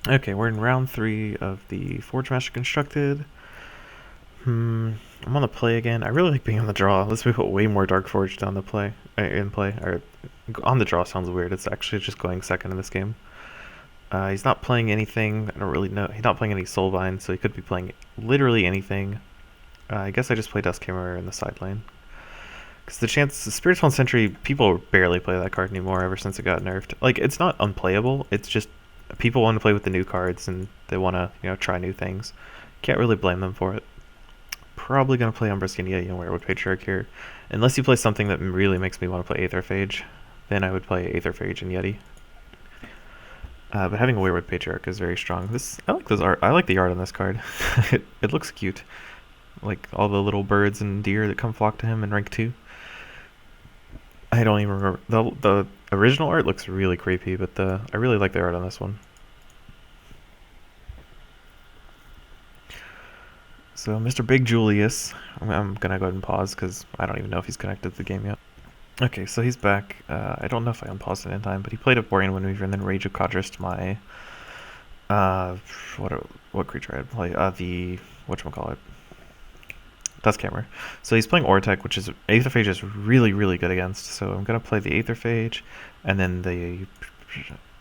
Okay, we're in round 3 of the Forgemaster constructed. I'm on the play again. I really like being on the draw. Let's put way more Dark Forge down the play in play. Or on the draw sounds weird. It's actually just going second in this game. He's not playing anything. I don't really know. He's not playing any Soulbind, so he could be playing literally anything. I guess I just play Dusthammer in the side lane. Because the Spiritual Sentry, people barely play that card anymore ever since it got nerfed. Like, it's not unplayable. It's just people want to play with the new cards and they want to, try new things. Can't really blame them for it. Probably going to play Umbraskin Yeti and Werewolf Patriarch here. Unless you play something that really makes me want to play Aetherphage, then I would play Aetherphage and Yeti. But having a Wayward Patriarch is very strong. I like this art. I like the art on this card. it looks cute. Like all the little birds and deer that come flock to him in rank 2. I don't even remember. The original art looks really creepy, but I really like the art on this one. So Mr. Big Julius, I'm gonna go ahead and pause because I don't even know if he's connected to the game yet. Okay, so he's back. I don't know if I unpaused it in time, but he played a Borean Windweaver and then Rage of Kodrist my what creature I'd play? The whatchamacallit? Dusthammer. So he's playing Ortec, which is Aetherphage is really, really good against. So I'm gonna play the Aetherphage, and then the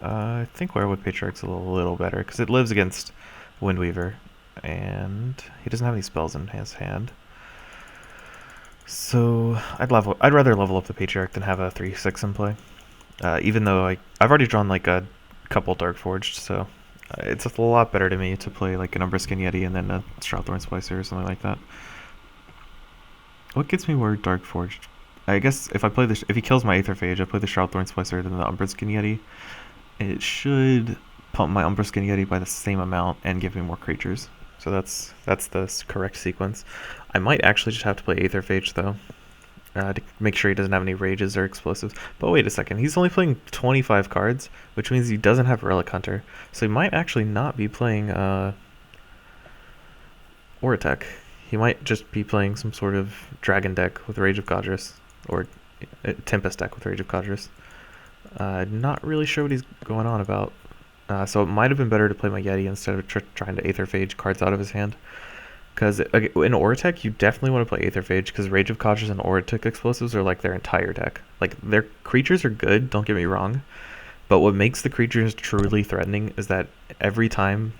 I think Werewolf Patriarch's a little better because it lives against Windweaver, and he doesn't have any spells in his hand. So I'd rather level up the Patriarch than have a 3/6 in play. Even though I've already drawn like a couple Dark Forged, so it's a lot better to me to play like an Umbraskin Yeti and then a Shroudthorn Splicer or something like that. What gets me more Dark Forged? I guess if he kills my Aetherphage, I play the Shroudthorn Splicer than the Umbraskin Yeti. It should pump my Umbraskin Yeti by the same amount and give me more creatures. So that's the correct sequence. I might actually just have to play Aetherphage though, to make sure he doesn't have any rages or explosives. But wait a second, he's only playing 25 cards, which means he doesn't have Relic Hunter. So he might actually not be playing Ortec. He might just be playing some sort of Dragon deck with Rage of Kodrist, or Tempest deck with Rage of Kodrist. Not really sure what he's going on about. So it might have been better to play my Yeti instead of trying to Aetherphage cards out of his hand. Because in Ortec, you definitely want to play Aetherphage because Rage of Kodrist and Ortec explosives are like their entire deck. Like, their creatures are good, don't get me wrong. But what makes the creatures truly threatening is that every time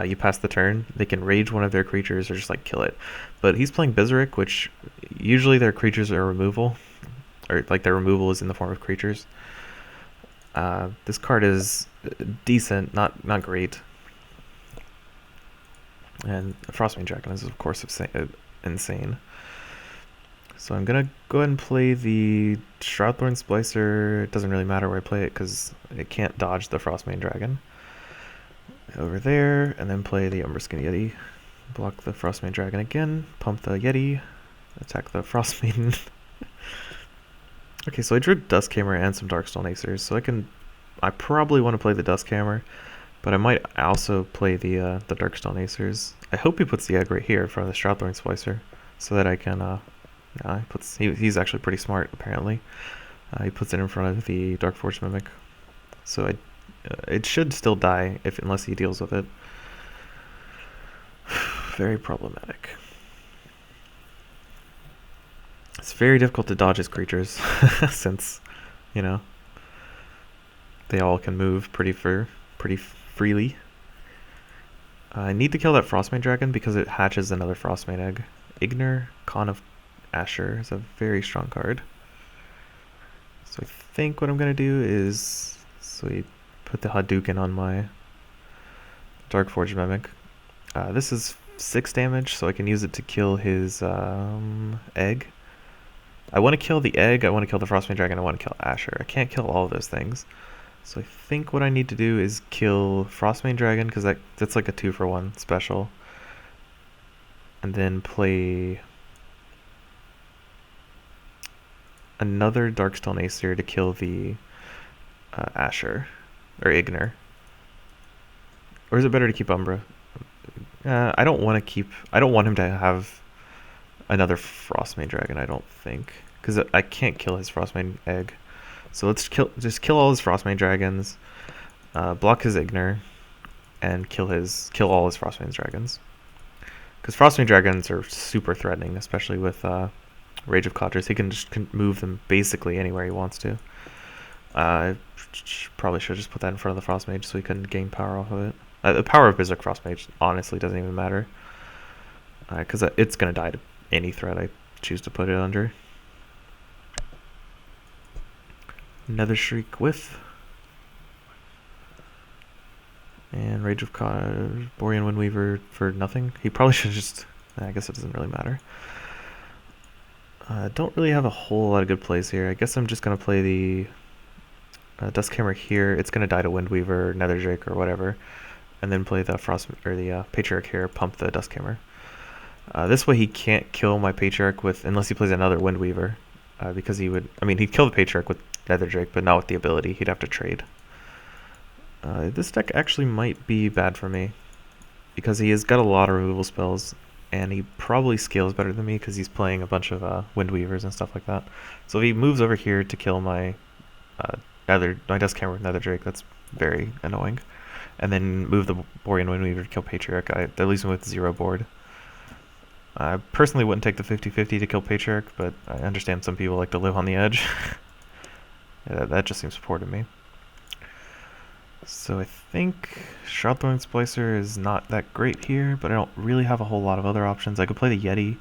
you pass the turn, they can rage one of their creatures or just like kill it. But he's playing Bizarric, which usually their creatures are removal, or like their removal is in the form of creatures. This card is decent, not great. And Frostmane Dragon is of course insane. So I'm gonna go ahead and play the Shroudthorn Splicer. It doesn't really matter where I play it because it can't dodge the Frostmane Dragon. Over there, and then play the Umbraskin Yeti. Block the Frostmane Dragon again, pump the Yeti, attack the Frostmaiden. Okay, so I drew Dusthammer and some Darkstone Acers, so I probably want to play the Dusthammer, but I might also play the Darkstone Acers. I hope he puts the egg right here in front of the Shroudthorn Splicer, so that I can, he's actually pretty smart, apparently. He puts it in front of the Darkforged Mimic, so it should still die unless he deals with it. Very problematic. It's very difficult to dodge his creatures since, they all can move pretty freely. I need to kill that Frostmane Dragon because it hatches another Frostmane egg. Ignor, Con of Asher is a very strong card. So I think what I'm going to do is put the Hadouken on my Darkforged Mimic. This is 6 damage, so I can use it to kill his egg. I want to kill the egg, I want to kill the Frostmane Dragon, I want to kill Asher. I can't kill all of those things. So I think what I need to do is kill Frostmane Dragon, because that's like a 2-for-1 special. And then play another Darkstone Acer to kill the Asher, or Ignor. Or is it better to keep Umbra? I don't want him to have another Frostmane Dragon, I don't think. Because I can't kill his Frostmane egg. So let's just kill all his Frostmane Dragons. Block his Ignor. and kill all his Frostbane dragons. Because Frostbane dragons are super threatening, especially with Rage of Codgers. He can just move them basically anywhere he wants to. I probably should just put that in front of the Frostmage so he couldn't gain power off of it. The power of Berserk Frostmage honestly doesn't even matter. Because it's going to die to any threat I choose to put it under. Nether Shriek with. And Rage of Borean Windweaver for nothing. He probably should just... I guess it doesn't really matter. Don't really have a whole lot of good plays here. I guess I'm just going to play the Dusthammer here. It's going to die to Windweaver, Nether Drake, or whatever. And then play the Patriarch here, pump the Dusthammer. This way he can't kill my Patriarch unless he plays another Windweaver. Because he would... I mean, he'd kill the Patriarch with Nether Drake, but not with the ability. He'd have to trade. This deck actually might be bad for me. Because he has got a lot of removal spells. And he probably scales better than me because he's playing a bunch of Windweavers and stuff like that. So if he moves over here to kill my Dusthammer with Nether Drake, that's very annoying. And then move the Borean Windweaver to kill Patriarch, that leaves him with 0 board. I personally wouldn't take the 50-50 to kill Patriarch, but I understand some people like to live on the edge. Yeah, that just seems poor to me. So I think Shroudthorn Splicer is not that great here, but I don't really have a whole lot of other options. I could play the Yeti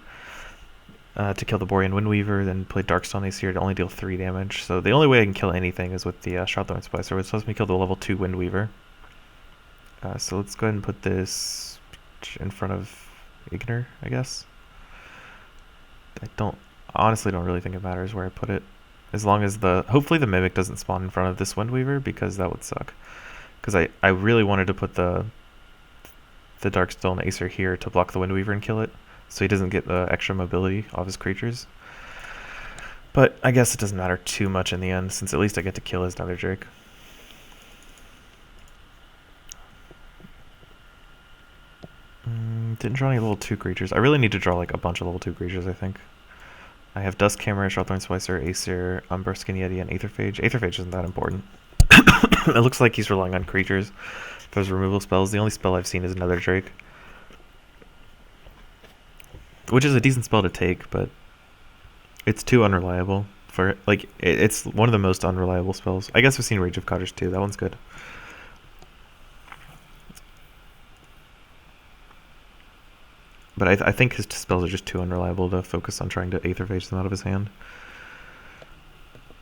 to kill the Borean Windweaver, then play Darkstone Ace here to only deal 3 damage. So the only way I can kill anything is with the Shroudthorn Splicer, which lets me kill the level 2 Windweaver. So let's go ahead and put this in front of Ignor, I guess. Honestly don't really think it matters where I put it. As long as hopefully the Mimic doesn't spawn in front of this Windweaver, because that would suck. Because I really wanted to put the Darkstone Acer here to block the Windweaver and kill it, so he doesn't get the extra mobility off his creatures. But I guess it doesn't matter too much in the end, since at least I get to kill his Nether Drake. Didn't draw any level 2 creatures. I really need to draw like a bunch of level 2 creatures, I think. I have Dusthammer, Shroudthorn Splicer, Acer, Umbriskin Yeti, and Aetherphage. Aetherphage isn't that important. It looks like he's relying on creatures for his removal spells. The only spell I've seen is Nether Drake, which is a decent spell to take, but it's too unreliable. It's one of the most unreliable spells. I guess I've seen Rage of Codgers too. That one's good. But I think his spells are just too unreliable to focus on trying to Aetherphage them out of his hand.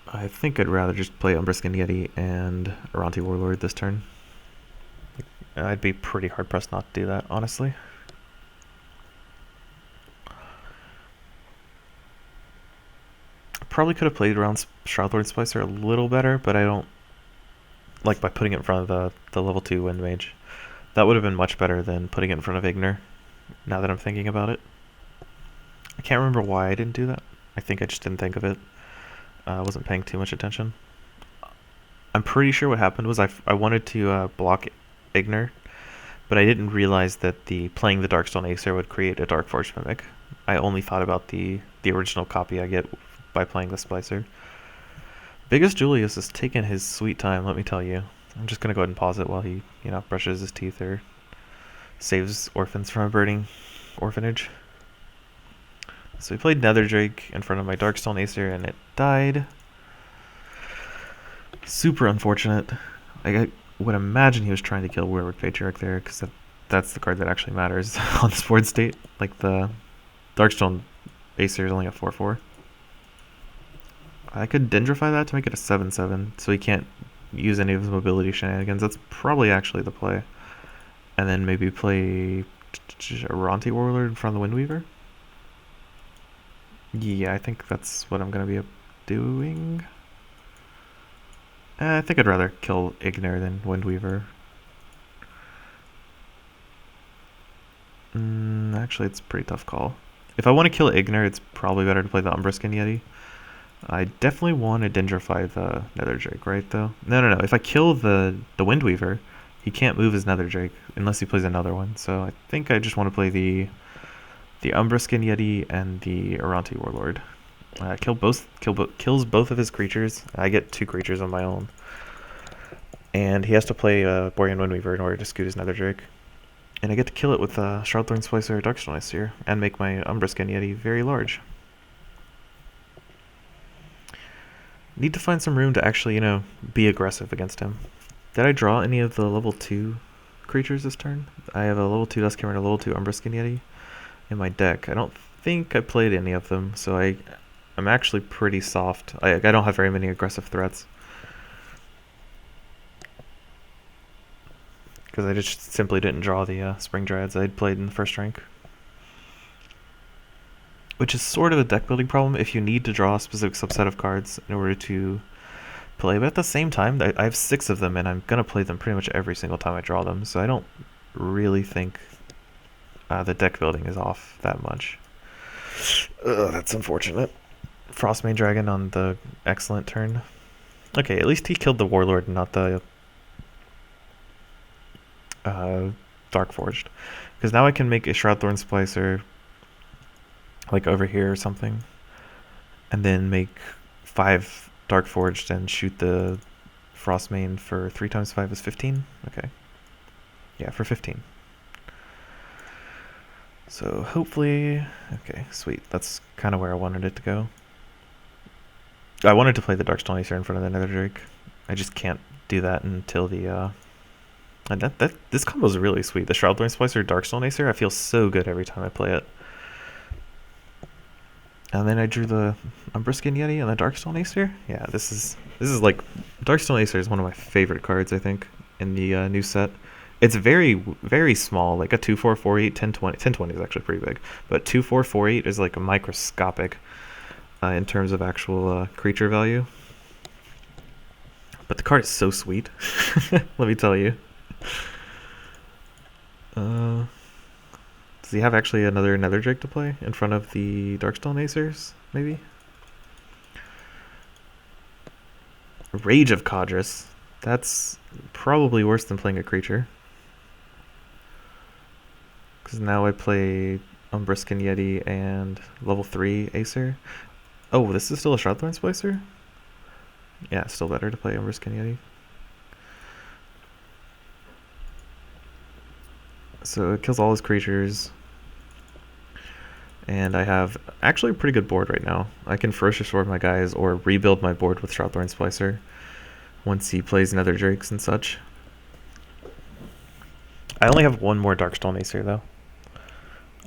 I think I'd rather just play Umbriskin Yeti and Aranti Warlord this turn. I'd be pretty hard-pressed not to do that, honestly. Probably could have played around Shroudthorn Splicer a little better, but I don't like by putting it in front of the level 2 Wind Mage. That would have been much better than putting it in front of Ignor, now that I'm thinking about it. I can't remember why I didn't do that. I think I just didn't think of it. I wasn't paying too much attention. I'm pretty sure what happened was I wanted to block Ignor, but I didn't realize that playing the Darkstone Acer would create a Darkforged Mimic. I only thought about the original copy I get by playing the Splicer. Biggest Julius is taking his sweet time, let me tell you. I'm just going to go ahead and pause it while he, brushes his teeth or saves orphans from a burning orphanage. So we played Nether Drake in front of my Darkstone Acer, and it died. Super unfortunate. I would imagine he was trying to kill Warwick Patriarch there, because that's the card that actually matters on this board state. Like, the Darkstone Acer is only a 4/4. I could Dendrify that to make it a 7/7, so he can't use any of his mobility shenanigans. That's probably actually the play. And then maybe play Aranti Warlord in front of the Windweaver. Yeah, I think that's what I'm going to be doing. I think I'd rather kill Ignor than Windweaver. Actually, it's a pretty tough call. If I want to kill Ignor, it's probably better to play the Umbriskin Yeti. I definitely want to Dendrify the Nether Drake, right, though? No. If I kill the Windweaver, he can't move his Nether Drake unless he plays another one. So I think I just want to play the Umbriskin Yeti and the Aranti Warlord. Kills both of his creatures. I get 2 creatures on my own. And he has to play Borean Windweaver in order to scoot his Nether Drake. And I get to kill it with Shroudthorn Splicer or Darkstone Ice and make my Umbraskin Yeti very large. Need to find some room to actually, be aggressive against him. Did I draw any of the level 2 creatures this turn? I have a level 2 Duskhammer and a level 2 Umbraskin Yeti in my deck. I don't think I played any of them, so I'm actually pretty soft. I don't have very many aggressive threats. Because I just simply didn't draw the Spring Dryads I'd played in the first rank. Which is sort of a deck building problem if you need to draw a specific subset of cards in order to play. But at the same time, I have 6 of them, and I'm going to play them pretty much every single time I draw them. So I don't really think the deck building is off that much. Ugh, that's unfortunate. Frostmane Dragon on the excellent turn. Okay, at least he killed the Warlord and not the Darkforged. Because now I can make a Shroudthorn Splicer like over here or something. And then make 5 Darkforged and shoot the Frostmane for 3 times 5 is 15? Okay. Yeah, for 15. So hopefully... Okay, sweet. That's kind of where I wanted it to go. I wanted to play the Darkstone Acer in front of the Nether Drake. I just can't do that until the... And this combo is really sweet. The Shroudthorn Splicer, Darkstone Acer, I feel so good every time I play it. And then I drew the Umbraskin Yeti and the Darkstone Acer. Yeah, this is like... Darkstone Acer is one of my favorite cards, I think, in the new set. It's very, very small, like a 2/4, 4/8, 10/20. 10/20 is actually pretty big. But 2/4, 4/8 is like a microscopic in terms of actual creature value. But the card is so sweet. Let me tell you. Does he have actually another Nether Drake to play in front of the Darkstone Acers, maybe? Rage of Kadris. That's probably worse than playing a creature. Because now I play Umbraskin Yeti and level 3 Acer. Oh, this is still a Shroudthorn Splicer? Yeah, it's still better to play Umbraskin Yeti. So it kills all his creatures. And I have actually a pretty good board right now. I can Ferocious Roar my guys or rebuild my board with Shroudthorn Splicer once he plays Nether Drakes and such. I only have one more Darkstone Acer though.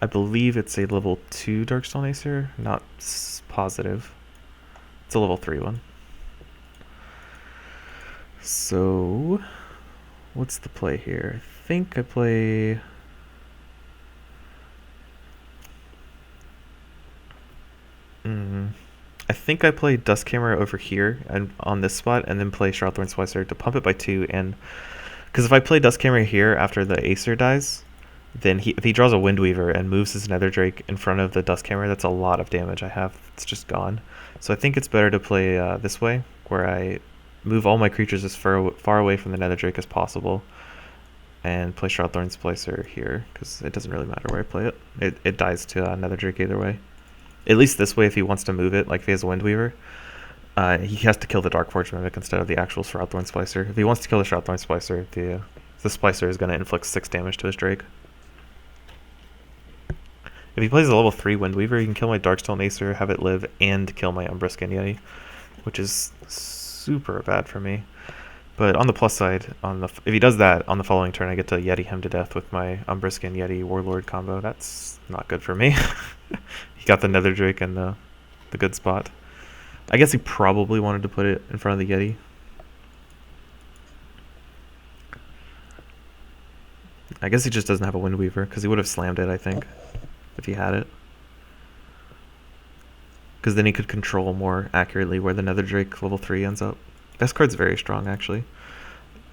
I believe it's a level 2 Darkstone Acer, not positive. It's a level 3 one. So, what's the play here? I think I play... I think I play Duskhammer over here and on this spot, and then play Shroudthorn Splicer to pump it by 2. And because if I play Duskhammer here after the Acer dies, then if he draws a Windweaver and moves his Nether Drake in front of the Duskhammer, that's a lot of damage I have. It's just gone. So I think it's better to play this way, where I move all my creatures as far away from the Nether Drake as possible, and play Shroudthorn Splicer here, because it doesn't really matter where I play it. It dies to Nether Drake either way. At least this way, if he wants to move it, like if he has a Windweaver, he has to kill the Darkforged Mimic instead of the actual Shroudthorn Splicer. If he wants to kill the Shroudthorn Splicer, the Splicer is going to inflict 6 damage to his Drake. If he plays a level 3 Windweaver, he can kill my Darkstone Acer, have it live, and kill my Umbraskin Yeti, which is super bad for me. But on the plus side, if he does that, on the following turn I get to Yeti him to death with my Umbraskin Yeti Warlord combo. That's not good for me. He got the Nether Drake in the good spot. I guess he probably wanted to put it in front of the Yeti. I guess he just doesn't have a Windweaver, because he would have slammed it, I think, if he had it. Because then he could control more accurately where the Nether Drake level 3 ends up. This card's very strong, actually.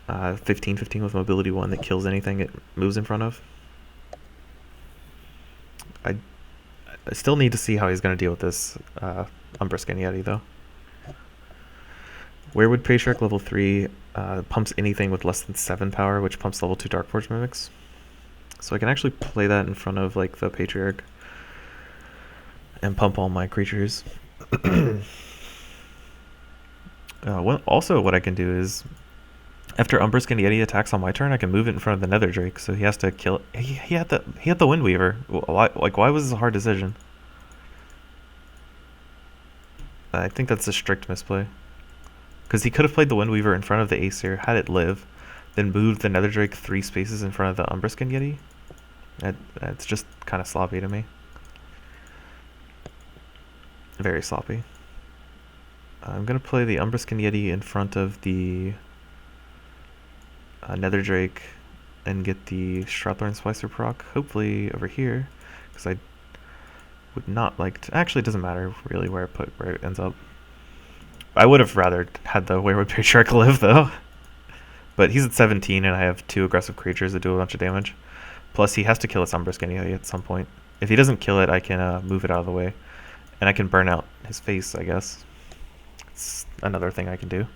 15/15 with mobility 1 that kills anything it moves in front of. I still need to see how he's going to deal with this Umbraskin Yeti, though. Weirwood Patriarch level 3 pumps anything with less than 7 power, which pumps level 2 Darkforged Mimics. So I can actually play that in front of like the Patriarch and pump all my creatures. Also, what I can do is After Umbrisk and Yeti attacks on my turn, I can move it in front of the Nether Drake, so he has to kill it. He had the Windweaver. Why was this a hard decision? I think that's a strict misplay. Because he could have played the Windweaver in front of the Aesir, had it live, then moved the Nether Drake 3 spaces in front of the Umbrisk and Yeti. It's just kind of sloppy to me. Very sloppy. I'm going to play the Umbrisk and Yeti in front of the Nether Drake and get the Shroudthorn Splicer proc, hopefully over here, because I would not like to... Actually, it doesn't matter really where it ends up. I would have rather had the Weirwood Patriarch live, though. But he's at 17, and I have 2 aggressive creatures that do a bunch of damage. Plus, he has to kill its Umbrisk anyway at some point. If he doesn't kill it, I can move it out of the way. And I can burn out his face, I guess. It's another thing I can do.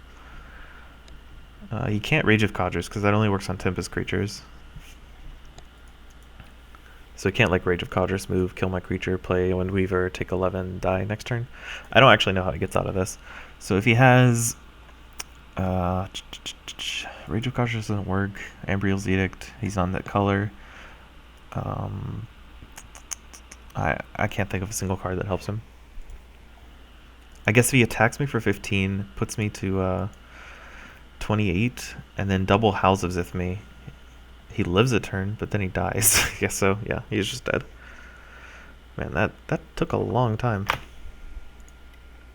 He can't Rage of Codgers, because that only works on Tempest creatures. So he can't, like, Rage of Codgers, move, kill my creature, play Windweaver, take 11, die next turn. I don't actually know how he gets out of this. So if he has... Rage of Codgers doesn't work. Ambriel's Edict, he's on that color. I can't think of a single card that helps him. I guess if he attacks me for 15, puts me to 28, and then double Howls of Zith me. He lives a turn, but then he dies. I guess so. Yeah, he's just dead. Man, that took a long time.